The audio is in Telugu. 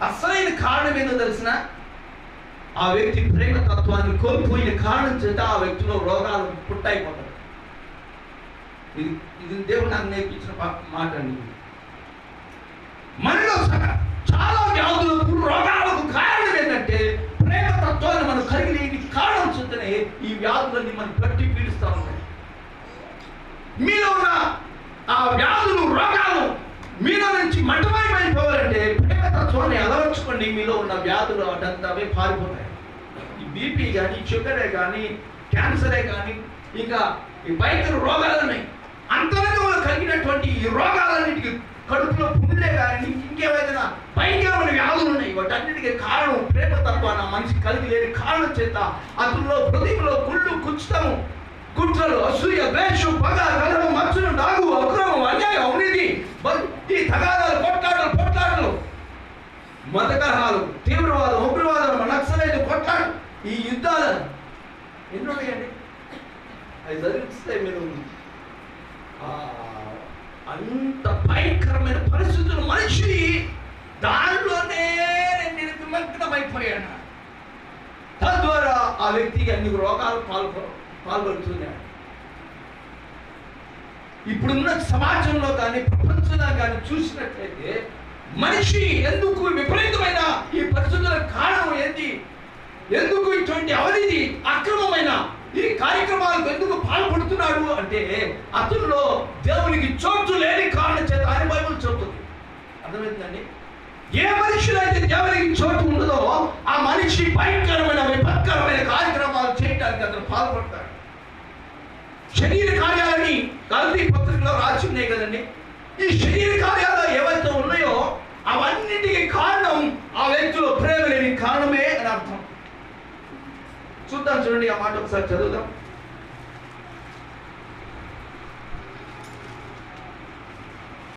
అసలైన కారణం ఏందో తెలిసిన, ఆ వ్యక్తి ప్రేమ తత్వాన్ని కోల్పోయిన కారణం చేత ఆ వ్యక్తిలో రోగాలు పుట్టాయిపోతాయి. ఇది దేవుడు నాకు నేర్పించిన మాట అండి. మనలో చాలా వ్యాధులకు రోగాలకు కారణం ఏంటంటే ప్రేమ తత్వాన్ని మనం కలిగి లేని కారణం చేతనే ఈ వ్యాధులన్నీ మనం పట్టి పీడిస్తూ ఉన్నాయి. మీలో ఉన్న ఆ వ్యాధులు రోగాలు మీలో నుంచి మట్టమైపోవాలంటే ప్రేమ తత్వాన్ని అలవర్చుకోండి. మీలో ఉన్న వ్యాధులు అటంతా అవే పారిపోతాయి. ఈ బీపీ కానీ, షుగరే కానీ, క్యాన్సరే కానీ, ఇంకా ఈ భయంకర రోగాలున్నాయి. అంతరంగంలో కలిగినటువంటి ఈ రోగాలన్నిటికీ, కడుపులో పుండ్లే కానీ ఇంకేమైనా భయంకరమైన వ్యాధులు ఉన్నాయి, వాటన్నిటికీ కారణం ప్రేమ తత్వాన్ని మనిషి కలిగి లేని కారణం చేత అతనిలో హృదయంలో కుళ్ళు, కుచితము, కుట్రలు, అసూయ, ద్వేషం, పగ, కలహం, మత్సరం, నాగు, అక్రమం, అన్యాయం, అవినీతి, ఈ తగాదాలు, కొట్లాటలు, మత కలహాలు, తీవ్రవాదం, ఉగ్రవాదం, నక్సలైట్ కొట్లాటలు, ఈ యుద్ధాలు ఎన్నో ఉన్నాయండి. అవి జరిగిస్తే మీరు అంత భయంకరమైన పరిస్థితులు మనిషి దానిలోనే నిమగ్నమైపోయాడు. తద్వారా ఆ వ్యక్తికి అన్ని రోగాలు పాల్గొడుతున్నాడు. ఇప్పుడున్న సమాజంలో కానీ ప్రపంచంలో కానీ చూసినట్లయితే మనిషి ఎందుకు విపరీతమైన ఈ పరిస్థితులకు కారణం ఏంటి, ఎందుకు ఇటువంటి అవినీతి, అక్రమమైన ఈ కార్యక్రమాలకు ఎందుకు పాల్పడుతున్నాడు అంటే అతనిలో దేవునికి చోటు లేని కారణం చేత అని బైబిల్ చెబుతుంది. అర్థమవుతుందండి? ఏ మనిషిలో అయితే దేవునికి చోటు ఉండదో ఆ మనిషి భయంకరమైన విపత్కరమైన కార్యక్రమాలు చేయడానికి అతను పాల్పడతాడు. శరీర కార్యాలని గలతీ పత్రికలో రాసి ఉన్నాయి కదండి. ఈ శరీర కార్యాలు ఏవైతే ఉన్నాయో అవన్నిటికీ కారణం ఆ వ్యక్తిలో ప్రేమ లేని కారణమే అని అర్థం. చూద్దాం, చూడండి ఆ మాట ఒకసారి చదువుదాం.